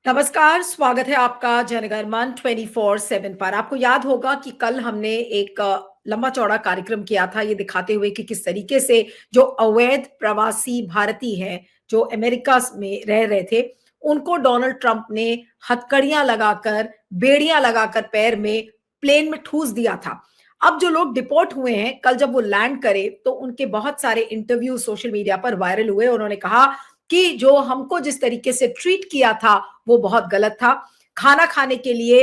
नमस्कार, स्वागत है आपका जनगणमन 24/7 पर। आपको याद होगा कि कल हमने एक लंबा चौड़ा कार्यक्रम किया था, ये दिखाते हुए कि किस तरीके से जो अवैध प्रवासी भारतीय हैं, जो अमेरिका में रह रहे थे, उनको डोनाल्ड ट्रंप ने हथकड़ियां लगाकर, बेड़ियां लगाकर पैर में प्लेन में ठूस दिया था। अब जो लोग डिपोर्ट हुए हैं, कल जब वो लैंड करे तो उनके बहुत सारे इंटरव्यू सोशल मीडिया पर वायरल हुए। उन्होंने कहा कि जो हमको जिस तरीके से ट्रीट किया था वो बहुत गलत था। खाना खाने के लिए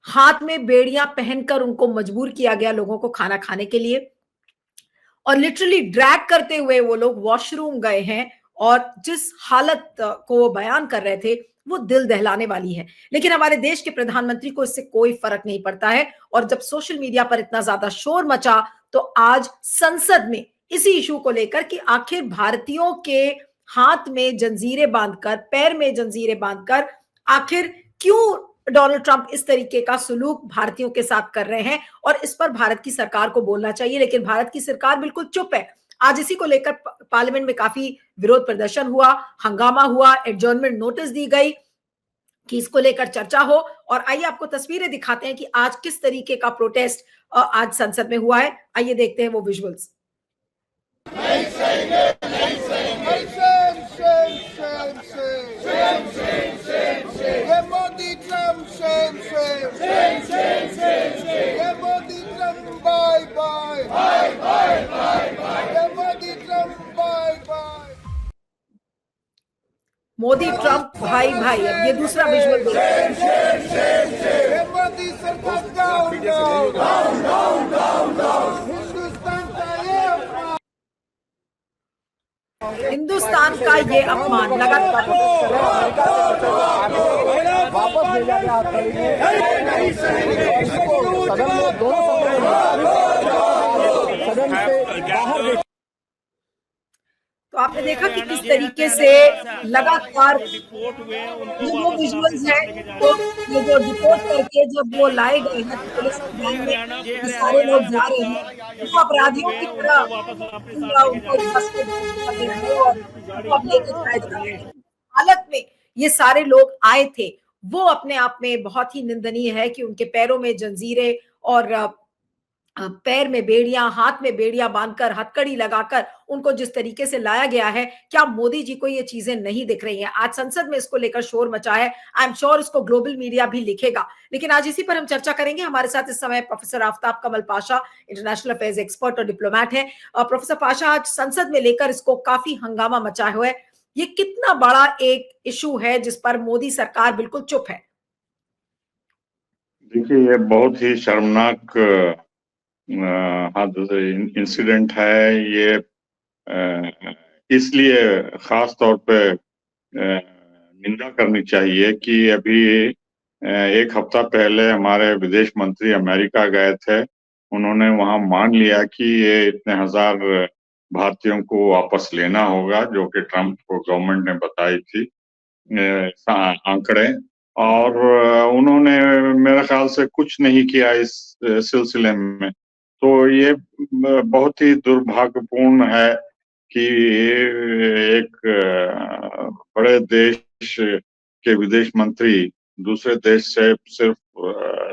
हाथ में बेड़ियां पहनकर उनको मजबूर किया गया लोगों को खाना खाने के लिए, और लिटरली ड्रैग करते हुए वो लोग वॉशरूम गए हैं। और जिस हालत को वो बयान कर रहे थे वो दिल दहलाने वाली है। लेकिन हमारे देश के प्रधानमंत्री को इससे कोई फर्क नहीं पड़ता है। और जब सोशल मीडिया पर इतना ज्यादा शोर मचा तो आज संसद में इसी इशू को लेकर कि आखिर भारतीयों के हाथ में जंजीरें बांधकर, पैर में जंजीरें बांधकर आखिर क्यों डोनाल्ड ट्रंप इस तरीके का सुलूक भारतीयों के साथ कर रहे हैं, और इस पर भारत की सरकार को बोलना चाहिए। लेकिन भारत की सरकार बिल्कुल चुप है। आज इसी को लेकर पार्लियामेंट में काफी विरोध प्रदर्शन हुआ, हंगामा हुआ, एडजर्नमेंट नोटिस दी गई कि इसको लेकर चर्चा हो। और आइए आपको तस्वीरें दिखाते हैं कि आज किस तरीके का प्रोटेस्ट आज संसद में हुआ है। आइए देखते हैं वो विजुअल्स। मोदी ट्रंप भाई भाई। अब ये दूसरा विजुअल हिंदुस्तान का ये अपमान लगातार वापस ले जाके तो आपने देखा कि किस तरीके से लगातार वो विजुअल्स है। तो ये जो रिपोर्ट करके जब वो लाए गए हैं तो पुलिस की वैन में सारे लोग जा रहे हैं, वो अपराधियों की तरह उनको बस में लेके जाए जा रहे हैं। हालत में ये सारे लोग आए थे, वो अपने आप में बहुत ही निंदनीय है कि उनके पैरों में जंजीरें और पैर में बेड़ियां, हाथ में बेड़ियां बांधकर, हथकड़ी लगाकर उनको जिस तरीके से लाया गया है, क्या मोदी जी को ये चीजें नहीं दिख रही हैं? आज संसद में इसको लेकर शोर मचा है। आई एम श्योर इसको ग्लोबल मीडिया भी लिखेगा। लेकिन आज इसी पर हम चर्चा करेंगे। हमारे साथ इस समय प्रोफेसर आफ्ताब कमल पाशा, इंटरनेशनल अफेयर्स एक्सपर्ट और डिप्लोमैट है। प्रोफेसर पाशा, आज संसद में लेकर इसको काफी हंगामा मचा हुआ है। ये कितना बड़ा एक इशू है जिस पर मोदी सरकार बिल्कुल चुप है? देखिए, ये बहुत ही शर्मनाक इंसिडेंट है। ये इसलिए खास तौर पे निंदा करनी चाहिए कि अभी एक हफ्ता पहले हमारे विदेश मंत्री अमेरिका गए थे। उन्होंने वहां मान लिया कि ये इतने हजार भारतीयों को वापस लेना होगा, जो कि ट्रंप को गवर्नमेंट ने बताई थी आंकड़े। और उन्होंने मेरे ख्याल से कुछ नहीं किया इस सिलसिले में। तो ये बहुत ही दुर्भाग्यपूर्ण है कि एक बड़े देश के विदेश मंत्री दूसरे देश से सिर्फ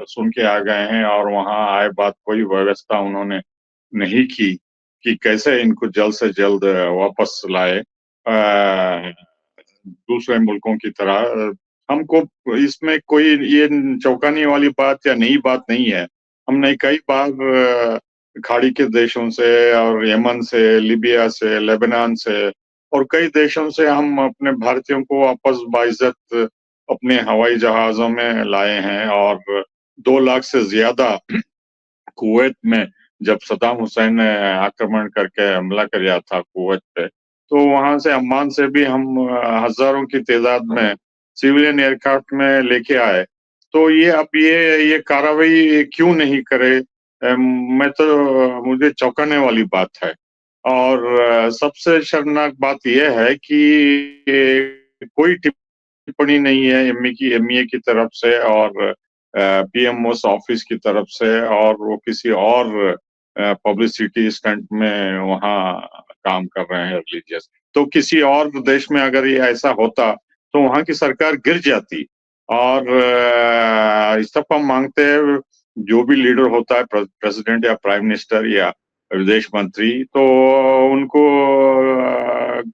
सुन के आ गए हैं और वहां आए बाद कोई व्यवस्था उन्होंने नहीं की कि कैसे इनको जल्द से जल्द वापस लाए दूसरे मुल्कों की तरह। हमको इसमें कोई ये चौंकाने वाली बात या नई बात नहीं है। हमने कई बार खाड़ी के देशों से और यमन से, लीबिया से, लेबनान से और कई देशों से हम अपने भारतीयों को वापस बाइज्जत अपने हवाई जहाजों में लाए हैं। और 2 लाख से ज्यादा कुवैत में जब सद्दाम हुसैन ने आक्रमण करके हमला किया था कुवैत पे, तो वहां से अम्मान से भी हम हजारों की तादाद में सिविलियन एयरक्राफ्ट में लेके आए। तो ये अब ये कार्रवाई क्यों नहीं करे? मुझे चौंकाने वाली बात है। और सबसे शर्मनाक बात यह है कि कोई टिप्पणी नहीं है एमईए की तरफ से और पीएमओ ऑफिस की तरफ से, और वो किसी और पब्लिसिटी स्टंट में वहां काम कर रहे हैं रिलीजियस। तो किसी और देश में अगर ये ऐसा होता तो वहां की सरकार गिर जाती। और इस्तीफा मांगते हैं जो भी लीडर होता है, प्रेसिडेंट या प्राइम मिनिस्टर या विदेश मंत्री, तो उनको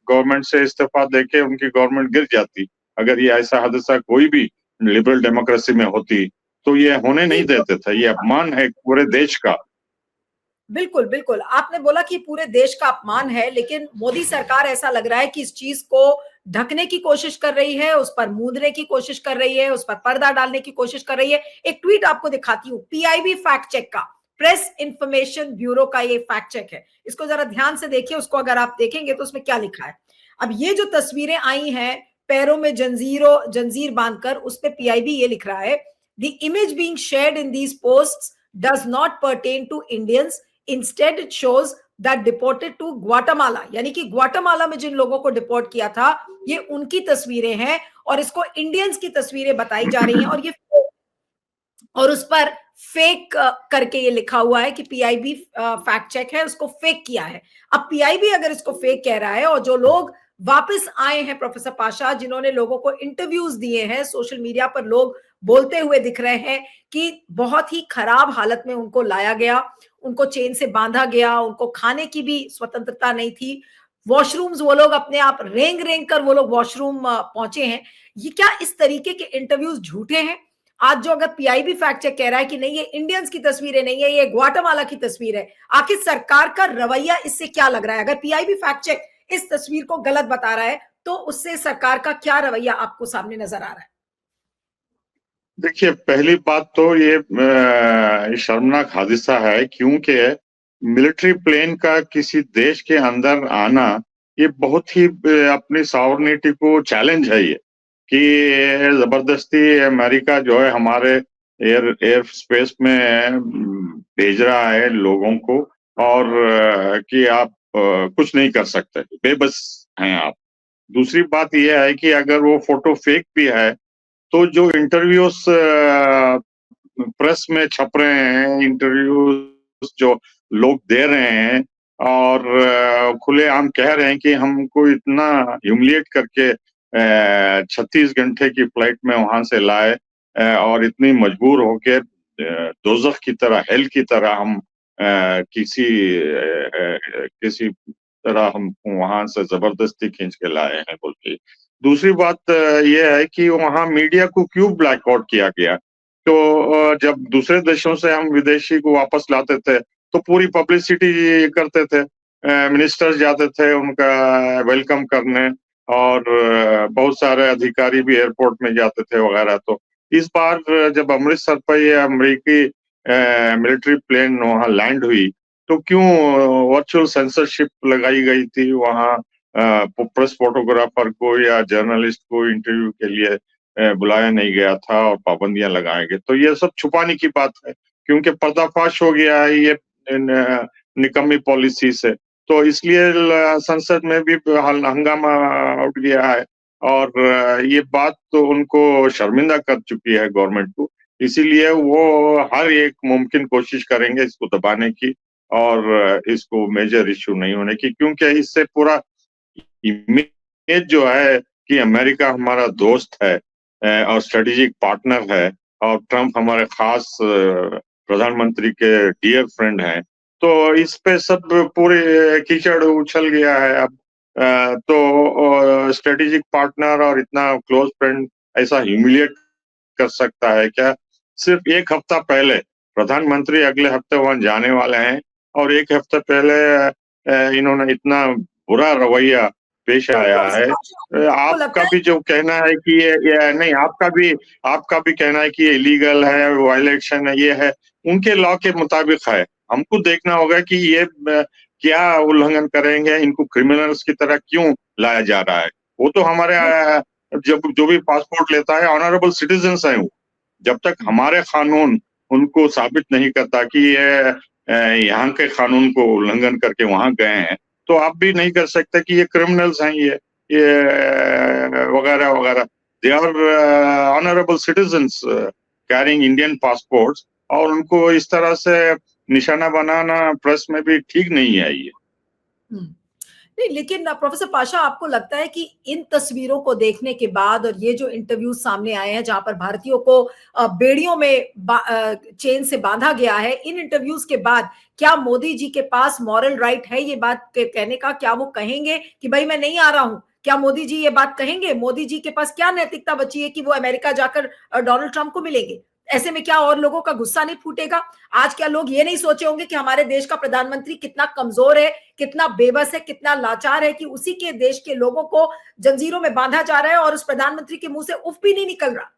गवर्नमेंट से इस्तीफा देके उनकी गवर्नमेंट गिर जाती। अगर ये ऐसा हादसा कोई भी लिबरल डेमोक्रेसी में होती तो ये होने नहीं देते थे। ये अपमान है पूरे देश का। बिल्कुल, बिल्कुल। आपने बोला कि पूरे देश का अपमान है, लेकिन मोदी सरकार ऐसा लग रहा है कि इस चीज़ को ढकने की कोशिश कर रही है, उस पर मूंदने की कोशिश कर रही है, उस पर पर्दा डालने की कोशिश कर रही है। एक ट्वीट आपको दिखाती हूँ, पीआईबी फैक्ट चेक का, प्रेस इंफॉर्मेशन ब्यूरो का ये फैक्ट चेक है। इसको जरा ध्यान से देखिए, उसको अगर आप देखेंगे तो उसमें क्या लिखा है। अब ये जो तस्वीरें आई हैं, पैरों में जंजीर बांधकर, उस पे पीआईबी ये लिख रहा है, the image being shared in these posts does not pertain to Indians, instead it shows that deported to Guatemala, यानी कि ग्वाटेमाला में जिन लोगों को डिपोर्ट किया था ये उनकी तस्वीरें हैं और इसको इंडियंस की तस्वीरें बताई जा रही हैं, और ये और उस पर फेक करके ये लिखा हुआ है कि पीआईबी फैक्ट चेक है, उसको फेक किया है। अब पीआईबी अगर इसको फेक कह रहा है, और जो लोग वापस आए हैं प्रोफेसर पाशा, जिन्होंने लोगों को इंटरव्यूज दिए हैं, सोशल मीडिया पर लोग बोलते हुए दिख रहे हैं कि बहुत ही खराब हालत में उनको लाया गया, उनको चेन से बांधा गया, उनको खाने की भी स्वतंत्रता नहीं थी, वॉशरूम्स वो लोग अपने आप रेंग रेंग कर वो लोग वॉशरूम पहुंचे हैं। ये क्या इस तरीके के इंटरव्यूज झूठे हैं? आज जो अगर पीआईबी फैक्ट चेक कह रहा है कि नहीं ये इंडियंस की तस्वीरें नहीं है, ये ग्वाटेमाला की तस्वीर है, आखिर सरकार का रवैया इससे क्या लग रहा है? अगर पीआईबी फैक्ट चेक इस तस्वीर को गलत बता रहा है तो उससे सरकार का क्या रवैया आपको सामने नजर आ रहा है? देखिए, पहली बात तो ये शर्मनाक हादसा है, क्योंकि मिलिट्री प्लेन का किसी देश के अंदर आना ये बहुत ही अपनी सॉवरेनिटी को चैलेंज है। ये कि जबरदस्ती अमेरिका जो है हमारे एयर स्पेस में भेज रहा है लोगों को, और कि आप कुछ नहीं कर सकते, बेबस हैं आप। दूसरी बात यह है कि अगर वो फोटो फेक भी है तो जो इंटरव्यूज प्रेस में छप रहे हैं, इंटरव्यूज जो लोग दे रहे हैं और खुलेआम कह रहे हैं कि हमको इतना ह्यूमिलिएट करके 36 घंटे की फ्लाइट में वहां से लाए और इतनी मजबूर होके दोज़ख की तरह, हेल की तरह हम किसी तरह हम वहां से जबरदस्ती खींच के लाए हैं बोल के। दूसरी बात यह है कि वहां मीडिया को क्यों ब्लैकआउट किया गया। तो जब दूसरे देशों से हम विदेशी को वापस लाते थे तो पूरी पब्लिसिटी करते थे, मिनिस्टर्स जाते थे उनका वेलकम करने, और बहुत सारे अधिकारी भी एयरपोर्ट में जाते थे वगैरह। तो इस बार जब अमृतसर पर ये अमेरिकी मिलिट्री प्लेन वहां लैंड हुई तो क्यों वर्चुअल सेंसरशिप लगाई गई थी वहां, प्रेस फोटोग्राफर को या जर्नलिस्ट को इंटरव्यू के लिए बुलाया नहीं गया था और पाबंदियां लगाए गए। तो ये सब छुपाने की बात है, क्योंकि पर्दाफाश हो गया है ये निकम्मी पॉलिसी से। तो इसलिए संसद में भी हंगामा उठ गया है, और ये बात तो उनको शर्मिंदा कर चुकी है गवर्नमेंट को। इसीलिए वो हर एक मुमकिन कोशिश करेंगे इसको दबाने की और इसको मेजर इश्यू नहीं होने की, क्योंकि इससे पूरा इमेज जो है कि अमेरिका हमारा दोस्त है और स्ट्रेटेजिक पार्टनर है, और ट्रंप हमारे खास प्रधानमंत्री के डियर फ्रेंड हैं, तो इस पे सब पूरे कीचड़ उछल गया है। अब तो स्ट्रेटेजिक पार्टनर और इतना क्लोज फ्रेंड ऐसा ह्यूमिलिएट कर सकता है क्या? सिर्फ एक हफ्ता पहले प्रधानमंत्री अगले हफ्ते वहां जाने वाले हैं, और एक हफ्ते पहले इन्होंने इतना बुरा रवैया पेश आया है। आपका भी जो कहना है कि ये नहीं, आपका भी कहना है कि ये इलीगल है, वायलेशन है, ये है, उनके लॉ के मुताबिक है। हमको देखना होगा कि ये क्या उल्लंघन करेंगे, इनको क्रिमिनल्स की तरह क्यों लाया जा रहा है। वो तो हमारे जब जो भी पासपोर्ट लेता है ऑनरेबल सिटीजन्स हैं वो। जब तक हमारे कानून उनको साबित नहीं करता कि ये यहाँ के कानून को उल्लंघन करके वहां गए हैं, तो आप भी नहीं कर सकते कि ये क्रिमिनल्स हैं, ये वगैरह वगैरह। They are honourable citizens carrying Indian passports, और उनको इस तरह से निशाना बनाना प्रेस में भी ठीक नहीं है ये। नहीं, लेकिन प्रोफेसर पाशा, आपको लगता है कि इन तस्वीरों को देखने के बाद और ये जो इंटरव्यू सामने आए हैं जहां पर भारतीयों को बेड़ियों में चेन से बांधा गया है, इन इंटरव्यूज के बाद क्या मोदी जी के पास मॉरल राइट है ये बात कहने का? क्या वो कहेंगे कि भाई मैं नहीं आ रहा हूं? क्या मोदी जी ये बात कहेंगे? मोदी जी के पास क्या नैतिकता बची है कि वो अमेरिका जाकर डोनाल्ड ट्रंप को मिलेंगे? ऐसे में क्या और लोगों का गुस्सा नहीं फूटेगा? आज क्या लोग ये नहीं सोचे होंगे कि हमारे देश का प्रधानमंत्री कितना कमजोर है, कितना बेबस है, कितना लाचार है कि उसी के देश के लोगों को जंजीरों में बांधा जा रहा है और उस प्रधानमंत्री के मुंह से उफ भी नहीं निकल रहा?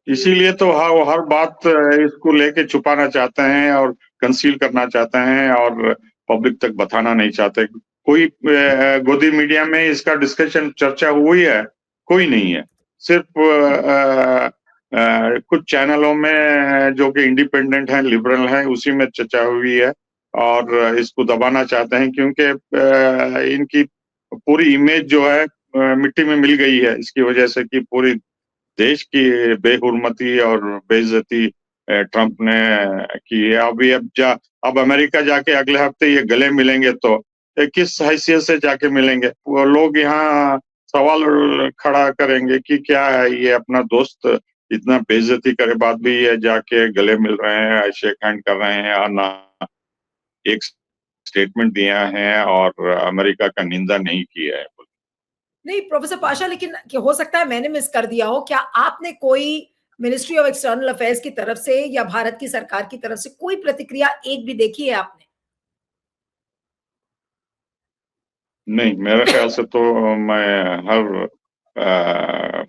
इसीलिए तो हर बात इसको लेके छुपाना चाहते हैं और कंसील करना चाहते हैं और पब्लिक तक बताना नहीं चाहते। कोई गोदी मीडिया में इसका डिस्कशन चर्चा हुई है? कोई नहीं है। सिर्फ कुछ चैनलों में जो कि इंडिपेंडेंट हैं, लिबरल हैं, उसी में चर्चा हुई है और इसको दबाना चाहते हैं क्योंकि इनकी पूरी इमेज जो है मिट्टी में मिल गई है इसकी वजह से कि पूरी देश की बेहुरमती और बेइज्जती ट्रंप ने की है। अब अमेरिका जाके अगले हफ्ते ये गले मिलेंगे तो किस हैसियत से जाके मिलेंगे? वो लोग यहाँ सवाल खड़ा करेंगे कि क्या है ये अपना दोस्त इतना बेइज्जती करे बाद भी ये जाके गले मिल रहे हैं, शेक हैंड कर रहे हैं और ना एक स्टेटमेंट दिया है और अमेरिका का निंदा नहीं किया है। नहीं प्रोफेसर पाशा, लेकिन हो सकता है मैंने मिस कर दिया हो, क्या आपने कोई मिनिस्ट्री ऑफ एक्सटर्नल अफेयर्स की तरफ से या भारत की सरकार की तरफ से कोई प्रतिक्रिया एक भी देखी है आपने? नहीं, मेरे ख्याल से तो मैं हर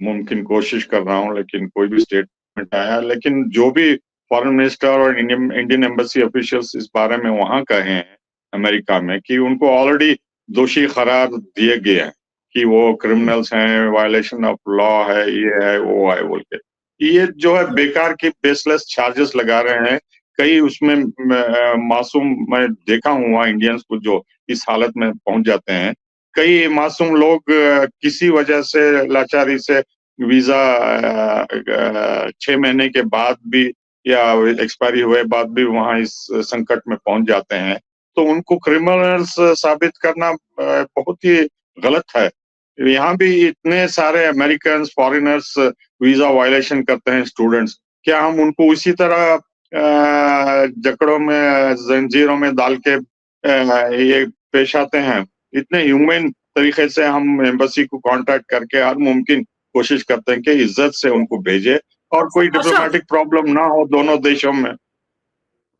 मुमकिन कोशिश कर रहा हूँ लेकिन कोई भी स्टेटमेंट आया, लेकिन जो भी फॉरेन मिनिस्टर और इंडियन एम्बेसी ऑफिशियल्स इस बारे में वहां कहे हैं अमेरिका में कि उनको ऑलरेडी दोषी करार दिए गए हैं कि वो क्रिमिनल्स हैं, वायलेशन ऑफ लॉ है, ये है वो है बोल के, ये जो है बेकार की बेसलेस चार्जेस लगा रहे हैं। कई उसमें मासूम मैं देखा हुआ इंडियंस को जो इस हालत में पहुंच जाते हैं। कई मासूम लोग किसी वजह से लाचारी से वीजा 6 महीने के बाद भी या एक्सपायरी हुए बाद भी वहां इस संकट में पहुंच जाते हैं, तो उनको क्रिमिनल्स साबित करना बहुत ही गलत है। यहाँ भी इतने सारे अमेरिकन फॉरेनर्स वीजा वायलेशन करते हैं, स्टूडेंट्स, क्या हम उनको उसी तरह जकड़ों में जंजीरों में डाल के ये पेश आते हैं? इतने ह्यूमन तरीके से हम एम्बेसी को कांटेक्ट करके हर मुमकिन कोशिश करते हैं कि इज्जत से उनको भेजे और कोई डिप्लोमेटिक प्रॉब्लम ना हो दोनों देशों में।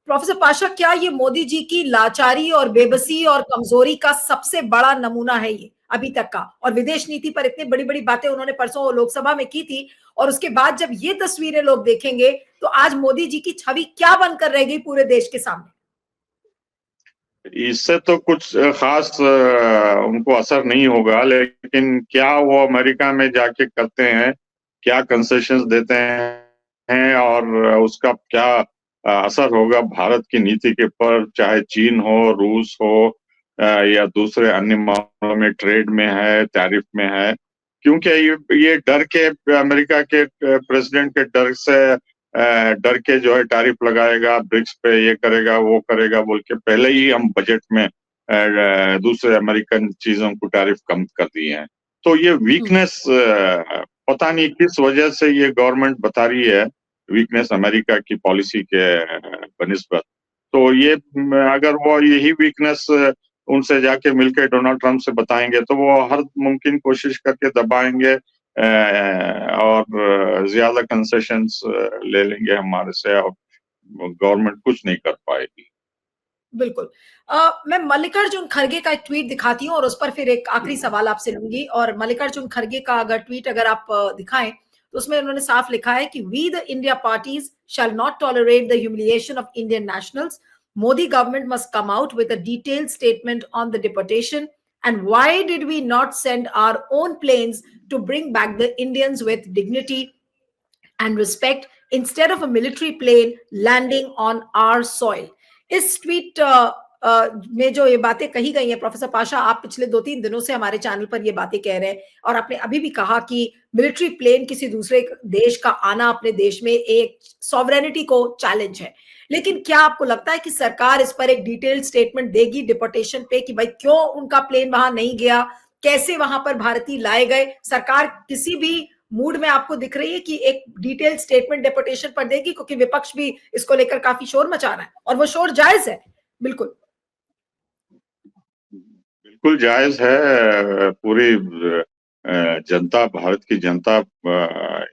प्रोफेसर पाशा, क्या ये मोदी जी की लाचारी और बेबसी और कमजोरी का सबसे बड़ा नमूना है ये अभी तक का? और विदेश नीति पर इतनी बड़ी बड़ी बातें उन्होंने परसों लोकसभा में की थी और उसके बाद जब ये तस्वीरें लोग देखेंगे तो आज मोदी जी की छवि क्या बनकर रह गई पूरे देश के सामने? इससे तो कुछ खास उनको असर नहीं होगा, लेकिन क्या वो अमेरिका में जाके करते हैं, क्या कंसेशंस देते हैं और उसका क्या असर होगा भारत की नीति के पर, चाहे चीन हो, रूस हो या दूसरे अन्य मामलों में, ट्रेड में है, टैरिफ में है। क्योंकि ये डर के अमेरिका के प्रेसिडेंट के डर के जो है टैरिफ लगाएगा, ब्रिक्स पे ये करेगा वो करेगा बोल के पहले ही हम बजट में दूसरे अमेरिकन चीजों को टैरिफ कम कर दिए हैं। तो ये वीकनेस पता नहीं किस वजह से ये गवर्नमेंट बता रही है, वीकनेस अमेरिका की पॉलिसी के बनिस्बत। तो ये अगर वो यही वीकनेस उनसे जाके मिलकर डोनाल्ड ट्रंप से बताएंगे तो वो हर मुमकिन कोशिश करके दबाएंगे और ज्यादा कंसेशंस ले लेंगे हमारे से और गवर्नमेंट कुछ नहीं कर पाएगी। बिल्कुल। मैं मल्लिकार्जुन खड़गे का एक ट्वीट दिखाती हूँ और उस पर फिर एक आखिरी सवाल आपसे लूंगी। और मल्लिकार्जुन खड़गे का अगर ट्वीट अगर आप दिखाएं तो उसमें उन्होंने साफ लिखा है कि we the India parties shall not tolerate the humiliation of Indian nationals. Modi government must come out with a detailed statement on the deportation. And why did we not send our own planes to bring back the Indians with dignity and respect instead of a military plane landing on our soil? इस tweet में जो ये बातें कही गई हैं professor Pasha, आप पिछले 2-3 दिनों से हमारे चैनल पर ये बातें कह रहे हैं और आपने अभी भी कहा कि मिलिट्री प्लेन किसी दूसरे देश का आना अपने देश में एक सॉवरेनिटी को चैलेंज है। लेकिन क्या आपको लगता है कि सरकार इस पर एक डिटेल्ड स्टेटमेंट देगी डिपोटेशन पे कि भाई क्यों उनका प्लेन वहां नहीं गया, कैसे वहां पर भारतीय लाए गए? सरकार किसी भी मूड में आपको दिख रही है कि एक डिटेल्ड स्टेटमेंट डिपोटेशन पर देगी? क्योंकि विपक्ष भी इसको लेकर काफी शोर मचा रहा है और वो शोर जायज है। बिल्कुल बिल्कुल जायज है। पूरी जनता, भारत की जनता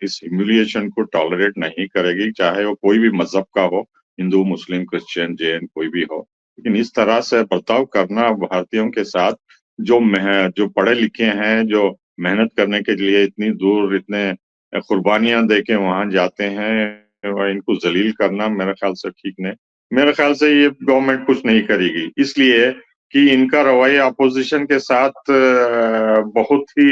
इस ह्यूमिलिएशन को टॉलरेट नहीं करेगी, चाहे वो कोई भी मजहब का हो, हिंदू, मुस्लिम, क्रिश्चियन, जैन, कोई भी हो। लेकिन इस तरह से बर्ताव करना भारतीयों के साथ, जो पढ़े लिखे हैं, जो मेहनत करने के लिए इतनी दूर, इतने कुर्बानियां दे के वहां जाते हैं, और इनको जलील करना मेरे ख्याल से ठीक नहीं। मेरे ख्याल से ये गवर्नमेंट कुछ नहीं करेगी, इसलिए कि इनका रवैया अपोजिशन के साथ बहुत ही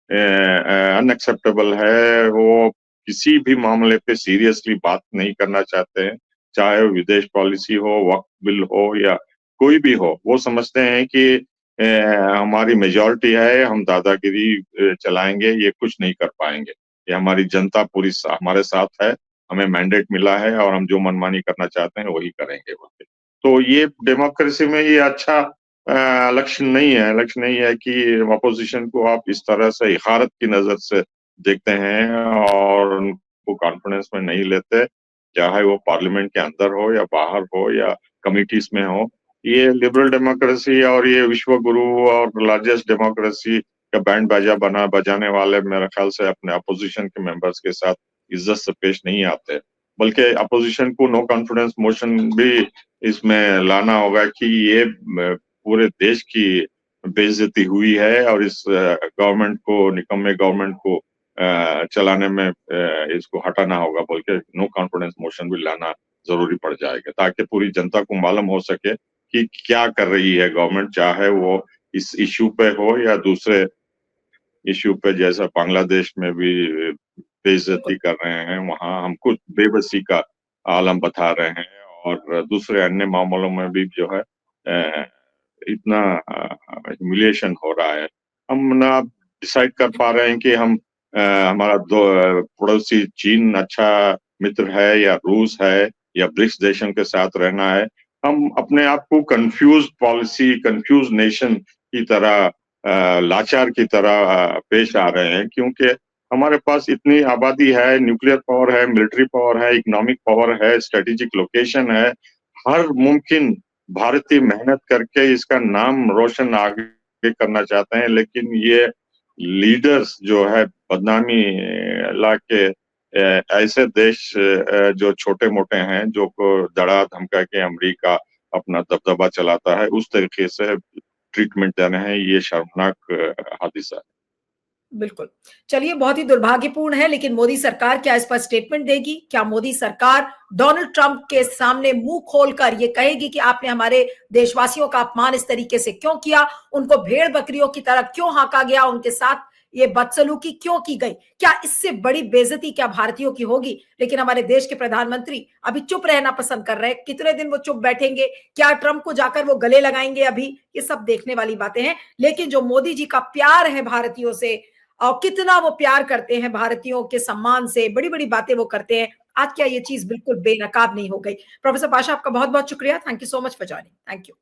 अनएक्सेप्टेबल है। वो किसी भी मामले पे सीरियसली बात नहीं करना चाहते हैं, चाहे वो विदेश पॉलिसी हो, वक्फ बिल हो, या कोई भी हो। वो समझते हैं कि हमारी मेजॉरिटी है, हम दादागिरी चलाएंगे, ये कुछ नहीं कर पाएंगे। ये हमारी जनता पूरी हमारे साथ है, हमें मैंडेट मिला है और हम जो मनमानी करना चाहते हैं वही करेंगे। तो ये डेमोक्रेसी में ये अच्छा लक्ष्य नहीं है। लक्ष्य नहीं है कि अपोजिशन को आप इस तरह से इखारत की नजर से देखते हैं और उनको कॉन्फिडेंस में नहीं लेते, चाहे वो पार्लियामेंट के अंदर हो या बाहर हो या कमिटीज में हो। ये लिबरल डेमोक्रेसी और ये विश्व गुरु और लार्जेस्ट डेमोक्रेसी का बैंड बाजा बजाने वाले मेरे ख्याल से अपने अपोजिशन के मेंबर्स के साथ इज्जत से पेश नहीं आते, बल्कि अपोजिशन को नो कॉन्फिडेंस मोशन भी इसमें लाना होगा कि ये पूरे देश की बेइज्जती हुई है और इस गवर्नमेंट को, निकम्मे गवर्नमेंट को चलाने में इसको हटाना होगा, बल्कि नो कॉन्फिडेंस मोशन भी लाना जरूरी पड़ जाएगा, ताकि पूरी जनता को मालूम हो सके कि क्या कर रही है गवर्नमेंट, चाहे वो इस इश्यू पे हो या दूसरे इश्यू पे, जैसा बांग्लादेश में भी बेइज्जती कर रहे हैं, वहां हम कुछ बेबसी का आलम बता रहे हैं, और दूसरे अन्य मामलों में भी जो है इतना ह्यूमिलिएशन हो रहा है। हम ना डिसाइड कर पा रहे हैं कि हम हमारा पड़ोसी चीन अच्छा मित्र है या रूस है या ब्रिक्स देशों के साथ रहना है। हम अपने आप को कंफ्यूज पॉलिसी, कंफ्यूज नेशन की तरह, लाचार की तरह पेश आ रहे हैं, क्योंकि हमारे पास इतनी आबादी है, न्यूक्लियर पावर है, मिलिट्री पावर है, इकोनॉमिक पावर है, स्ट्रेटेजिक लोकेशन है, हर मुमकिन भारतीय मेहनत करके इसका नाम रोशन आगे करना चाहते हैं, लेकिन ये लीडर्स जो है बदनामी ला के ऐसे देश जो छोटे मोटे हैं, जो दड़ा धमका के अमेरिका अपना दबदबा चलाता है, उस तरीके से ट्रीटमेंट देना है, ये शर्मनाक हादिसा है। बिल्कुल। चलिए, बहुत ही दुर्भाग्यपूर्ण है, लेकिन मोदी सरकार क्या इस पर स्टेटमेंट देगी? क्या मोदी सरकार डोनाल्ड ट्रंप के सामने मुंह खोलकर ये कहेगी कि आपने हमारे देशवासियों का अपमान इस तरीके से क्यों किया? उनको भेड़ बकरियों की तरह क्यों हाँका गया? उनके साथ ये बदसलूकी क्यों की गई? क्या इससे बड़ी बेइज्जती क्या भारतीयों की होगी? लेकिन हमारे देश के प्रधानमंत्री अभी चुप रहना पसंद कर रहे हैं। कितने दिन वो चुप बैठेंगे? क्या ट्रंप को जाकर वो गले लगाएंगे अभी? ये सब देखने वाली बातें हैं। लेकिन जो मोदी जी का प्यार है भारतीयों से, और कितना वो प्यार करते हैं भारतीयों के सम्मान से, बड़ी-बड़ी बातें वो करते हैं। आज क्या ये चीज़ बिल्कुल बेनकाब नहीं हो गई? प्रोफेसर पाशा, आपका बहुत-बहुत शुक्रिया। Thank you so much for joining. Thank you.